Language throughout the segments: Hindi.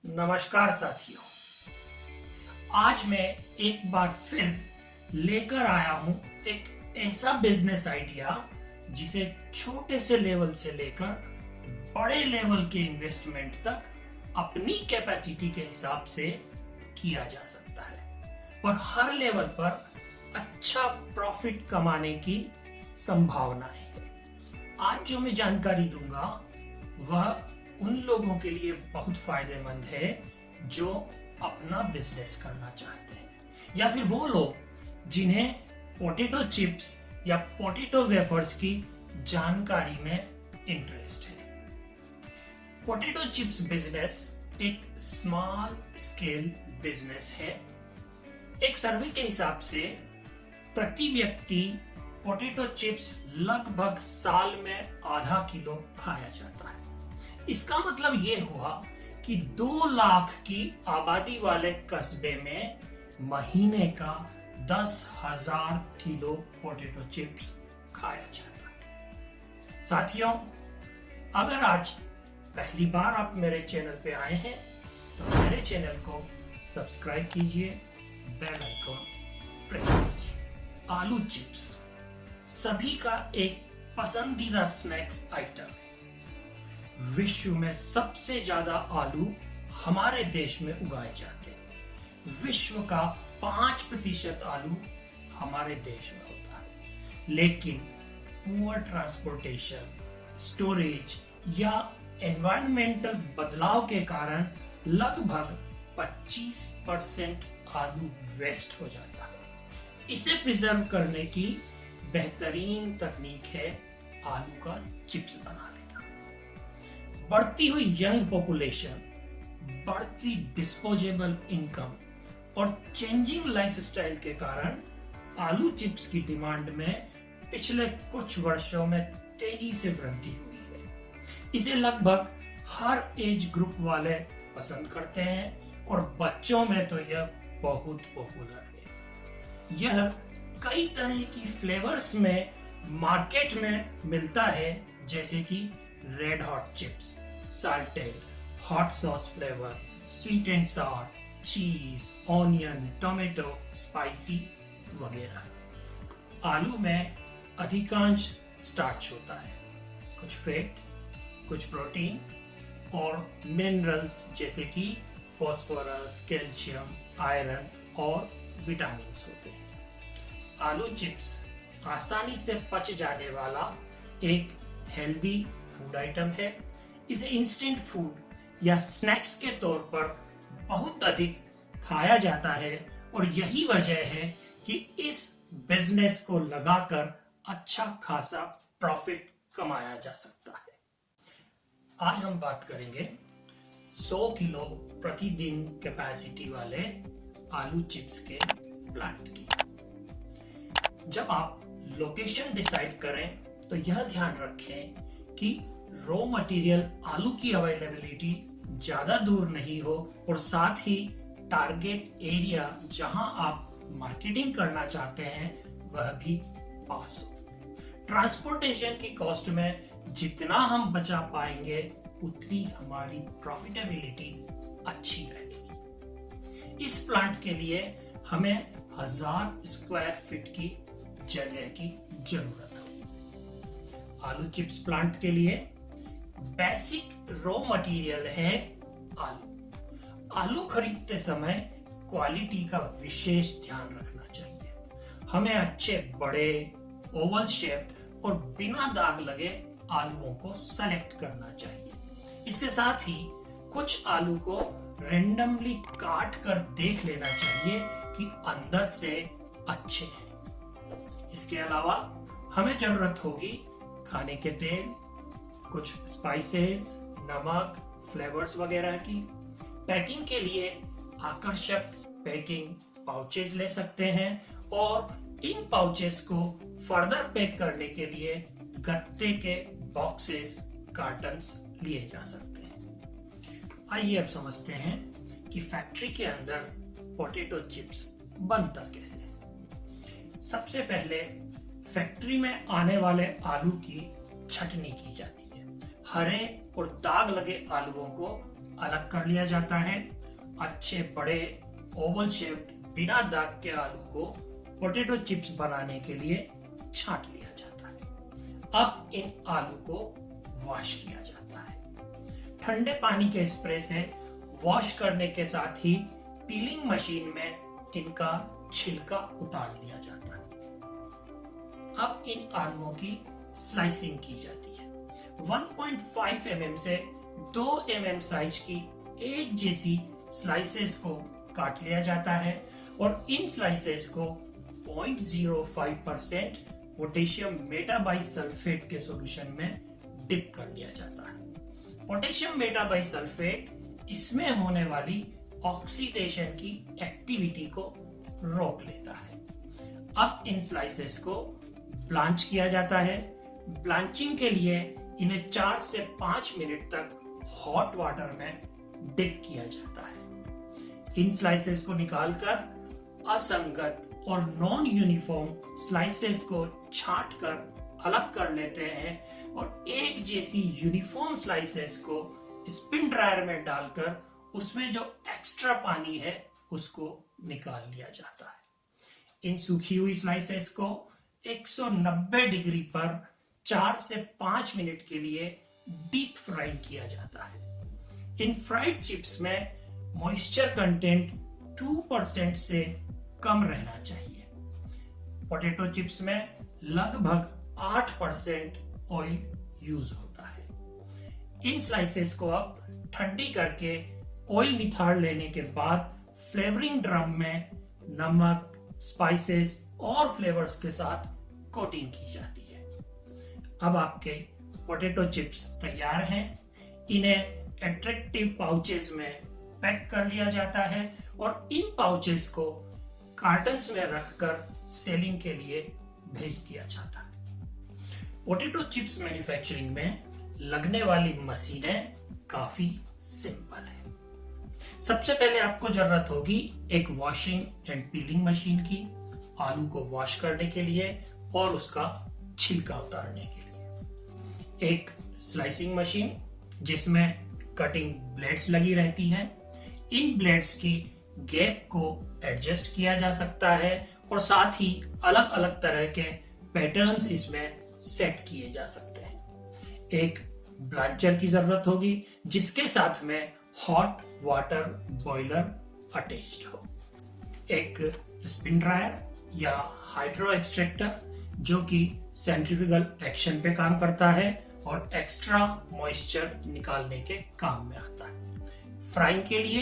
नमस्कार साथियों, आज मैं एक बार फिर लेकर आया हूं एक ऐसा बिजनेस आइडिया जिसे छोटे से लेवल से लेकर बड़े लेवल के इन्वेस्टमेंट तक अपनी कैपेसिटी के हिसाब से किया जा सकता है और हर लेवल पर अच्छा प्रॉफिट कमाने की संभावनाएं है। आज जो मैं जानकारी दूंगा वह उन लोगों के लिए बहुत फायदेमंद है जो अपना बिजनेस करना चाहते हैं या फिर वो लोग जिन्हें पोटैटो चिप्स या पोटैटो वेफर्स की जानकारी में इंटरेस्ट है। पोटैटो चिप्स बिजनेस एक स्मॉल स्केल बिजनेस है। एक सर्वे के हिसाब से प्रति व्यक्ति पोटैटो चिप्स लगभग साल में आधा किलो खाया जाता है। इसका मतलब ये हुआ कि 2 लाख की आबादी वाले कस्बे में महीने का 10,000 किलो पोटैटो चिप्स खाया जाता है। साथियों, अगर आज पहली बार आप मेरे चैनल पे आए हैं तो मेरे चैनल को सब्सक्राइब कीजिए, बेल आइकॉन प्रेस कीजिए। आलू चिप्स सभी का एक पसंदीदा स्नैक्स आइटम है। विश्व में सबसे ज्यादा आलू हमारे देश में उगाए जाते हैं। विश्व का 5% आलू हमारे देश में होता है, लेकिन पुअर ट्रांसपोर्टेशन, स्टोरेज या एनवायरमेंटल बदलाव के कारण लगभग 25% आलू वेस्ट हो जाता है। इसे प्रिजर्व करने की बेहतरीन तकनीक है आलू का चिप्स बनाना। बढ़ती हुई यंग पॉपुलेशन, बढ़ती डिस्पोजेबल इनकम और चेंजिंग लाइफस्टाइल के कारण आलू चिप्स की डिमांड में पिछले कुछ वर्षों में तेजी से वृद्धि हुई है। इसे लगभग हर एज ग्रुप वाले पसंद करते हैं और बच्चों में तो यह बहुत पॉपुलर है। यह कई तरह की फ्लेवर्स में मार्केट में मिलता है, जैसे कि red hot chips, salted, hot sauce flavour, sweet and सावर, चीज, ऑनियन, टोमेटो, स्पाइसी वगैरह। आलू में अधिकांश स्टार्च होता है, कुछ फैट, कुछ प्रोटीन और मिनरल्स जैसे कि फास्फोरस, कैल्शियम, आयरन और विटामिन होते हैं। आलू चिप्स आसानी से पच जाने वाला एक हेल्दी फूड आइटम है। इसे इंस्टेंट फूड या स्नैक्स के तौर पर बहुत अधिक खाया जाता है और यही वजह है कि इस बिजनेस को लगाकर अच्छा खासा प्रॉफिट कमाया जा सकता है। आज हम बात करेंगे 100 किलो प्रतिदिन कैपेसिटी वाले आलू चिप्स के प्लांट की। जब आप लोकेशन डिसाइड करें तो यह ध्यान रखें कि रॉ मटेरियल आलू की अवेलेबिलिटी ज्यादा दूर नहीं हो और साथ ही टारगेट एरिया जहां आप मार्केटिंग करना चाहते हैं वह भी पास हो। ट्रांसपोर्टेशन की कॉस्ट में जितना हम बचा पाएंगे उतनी हमारी प्रॉफिटेबिलिटी अच्छी रहेगी। इस प्लांट के लिए हमें 1000 स्क्वायर फीट की जगह की जरूरत होगी। आलू चिप्स प्लांट के लिए बेसिक रॉ मटेरियल है आलू। आलू खरीदते समय क्वालिटी का विशेष ध्यान रखना चाहिए। हमें अच्छे बड़े, ओवल शेप और बिना दाग लगे आलूओं को सेलेक्ट करना चाहिए। इसके साथ ही कुछ आलू को रेंडमली काट कर देख लेना चाहिए कि अंदर से अच्छे हैं। इसके अलावा हमें जरूरत होगी खाने के तेल, कुछ स्पाइसेस, नमक, फ्लेवर्स वगैरह की। पैकिंग के लिए आकर्षक पैकिंग पाउचेज ले सकते हैं और इन पाउचेस को फर्दर पैक करने के लिए गत्ते के बॉक्सेस, कार्टन्स लिए जा सकते हैं। आइए अब समझते हैं कि फैक्ट्री के अंदर पोटैटो चिप्स बनता कैसे। सबसे पहले फैक्ट्री में आने वाले आलू की छटनी की जाती है। हरे और दाग लगे आलूओं को अलग कर लिया जाता है। अच्छे बड़े ओवल शेप्ड बिना दाग के आलू को पोटैटो चिप्स बनाने के लिए छांट लिया जाता है। अब इन आलू को वॉश किया जाता है। ठंडे पानी के स्प्रे से वॉश करने के साथ ही पीलिंग मशीन में इनका छिलका उतार लिया जाता है। अब इन आलूओं की स्लाइसिंग की जाती है। 1.5 mm से 2 mm साइज की एक जैसी स्लाइसेस को काट लिया जाता है और इन स्लाइसेस को 0.05% पोटेशियम मेटाबाइसल्फेट के सॉल्यूशन में डिप कर लिया जाता है। पोटेशियम मेटाबाइसल्फेट इसमें होने वाली ऑक्सीडेशन की एक्टिविटी को रोक लेता है। अब इन स्लाइसेस को ब्लांच किया जाता है। ब्लांचिंग के लिए इन्हें 4 से 5 मिनट तक हॉट वाटर में डिप किया जाता है। इन स्लाइसेस को निकालकर असंगत और नॉन यूनिफॉर्म स्लाइसेस को छांट कर अलग कर लेते हैं और एक जैसी यूनिफॉर्म स्लाइसेस को स्पिन ड्रायर में डालकर उसमें जो एक्स्ट्रा पानी है उसको निकाल लिया जाता है। इन सूखी हुई स्लाइसेस को 190 डिग्री पर 4 से 5 मिनट के लिए डीप फ्राई किया जाता है। इन फ्राइड चिप्स में मॉइस्चर कंटेंट 2% से कम रहना चाहिए। पोटैटो चिप्स में लगभग 8% ऑयल यूज होता है। इन स्लाइसेस को अब ठंडी करके ऑयल निथाड़ लेने के बाद फ्लेवरिंग ड्रम में नमक, स्पाइसेस और फ्लेवर्स के साथ कोटिंग की जाती है। अब आपके पोटैटो चिप्स तैयार हैं। इन्हें अट्रैक्टिव पाउचेस में पैक कर लिया जाता है और इन पाउचेस को कार्टन्स में रखकर सेलिंग के लिए भेज दिया जाता है। पोटैटो चिप्स मैन्युफैक्चरिंग में लगने वाली मशीनें काफी सिंपल है। सबसे पहले आपको जरूरत होगी एक वॉशिंग एंड पीलिंग मशीन की, आलू को वॉश करने के लिए और उसका छिलका उतारने के लिए। एक स्लाइसिंग मशीन जिसमें कटिंग ब्लेड्स लगी रहती हैं। इन ब्लेड्स की गैप को एडजस्ट किया जा सकता है और साथ ही अलग अलग तरह के पैटर्न्स इसमें सेट किए जा सकते हैं। एक ब्लांचर की जरूरत होगी जिसके साथ में हॉट वाटर बॉयलर अटैच्ड हो। एक स्पिन ड्रायर या हाइड्रो एक्सट्रैक्टर जो कि सेंट्रीफ्यूगल एक्शन पे काम करता है और एक्स्ट्रा मॉइस्चर निकालने के काम में आता है। फ्राइंग के लिए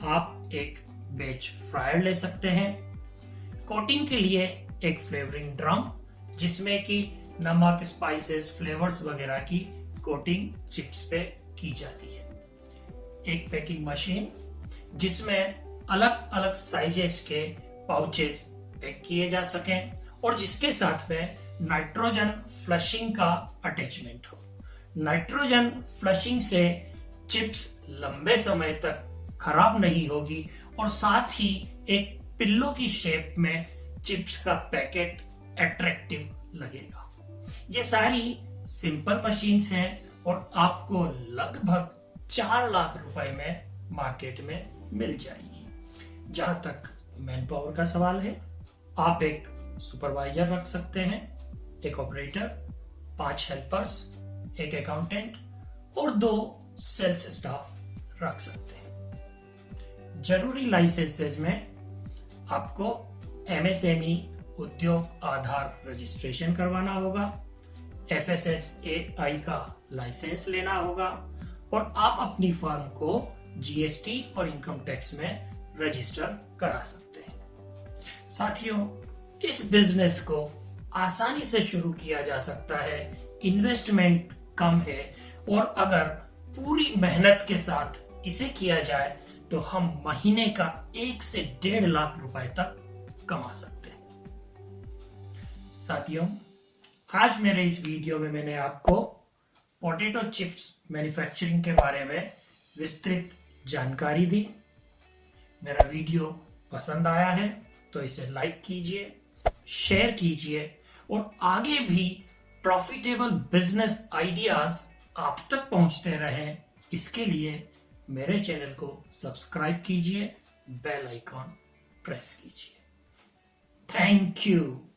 आप एक बेच फ्रायर ले सकते हैं। कोटिंग के लिए एक फ्लेवरिंग ड्रम जिसमें कि नमक, स्पाइसेस, फ्लेवर्स वगैरह की कोटिंग चिप्स पे की जाती है। एक पैकिंग मशीन जिसमें अलग अलग साइजेस के पाउचेस पैक किए जा सकें और जिसके साथ में नाइट्रोजन फ्लशिंग का अटैचमेंट हो। नाइट्रोजन फ्लशिंग से चिप्स लंबे समय तक खराब नहीं होगी और साथ ही एक पिल्लो की शेप में चिप्स का पैकेट अट्रैक्टिव लगेगा। ये सारी सिंपल मशीन्स हैं और आपको लगभग 4 लाख रुपए में मार्केट में मिल जाएगी। जहां तक मैन पावर का सवाल है, आप एक सुपरवाइजर रख सकते हैं, एक ऑपरेटर, 5 हेल्पर्स, एक अकाउंटेंट और 2 सेल्स स्टाफ रख सकते हैं। जरूरी लाइसेंसेज में आपको MSME उद्योग आधार रजिस्ट्रेशन करवाना होगा, FSSAI का लाइसेंस लेना होगा और आप अपनी फर्म को GST और इनकम टैक्स में रजिस्टर करा सकते हैं। साथियों, इस बिजनेस को आसानी से शुरू किया जा सकता है, इन्वेस्टमेंट कम है और अगर पूरी मेहनत के साथ इसे किया जाए तो हम महीने का 1 से 1.5 लाख रुपए तक कमा सकते हैं। साथियों, आज मेरे इस वीडियो में मैंने आपको पोटैटो चिप्स मैन्युफैक्चरिंग के बारे में विस्तृत जानकारी दी। मेरा वीडियो पसंद आया है तो इसे लाइक कीजिए, शेयर कीजिए और आगे भी प्रॉफिटेबल बिजनेस आइडियाज आप तक पहुंचते रहें, इसके लिए मेरे चैनल को सब्सक्राइब कीजिए, बेल आइकॉन प्रेस कीजिए। Thank you.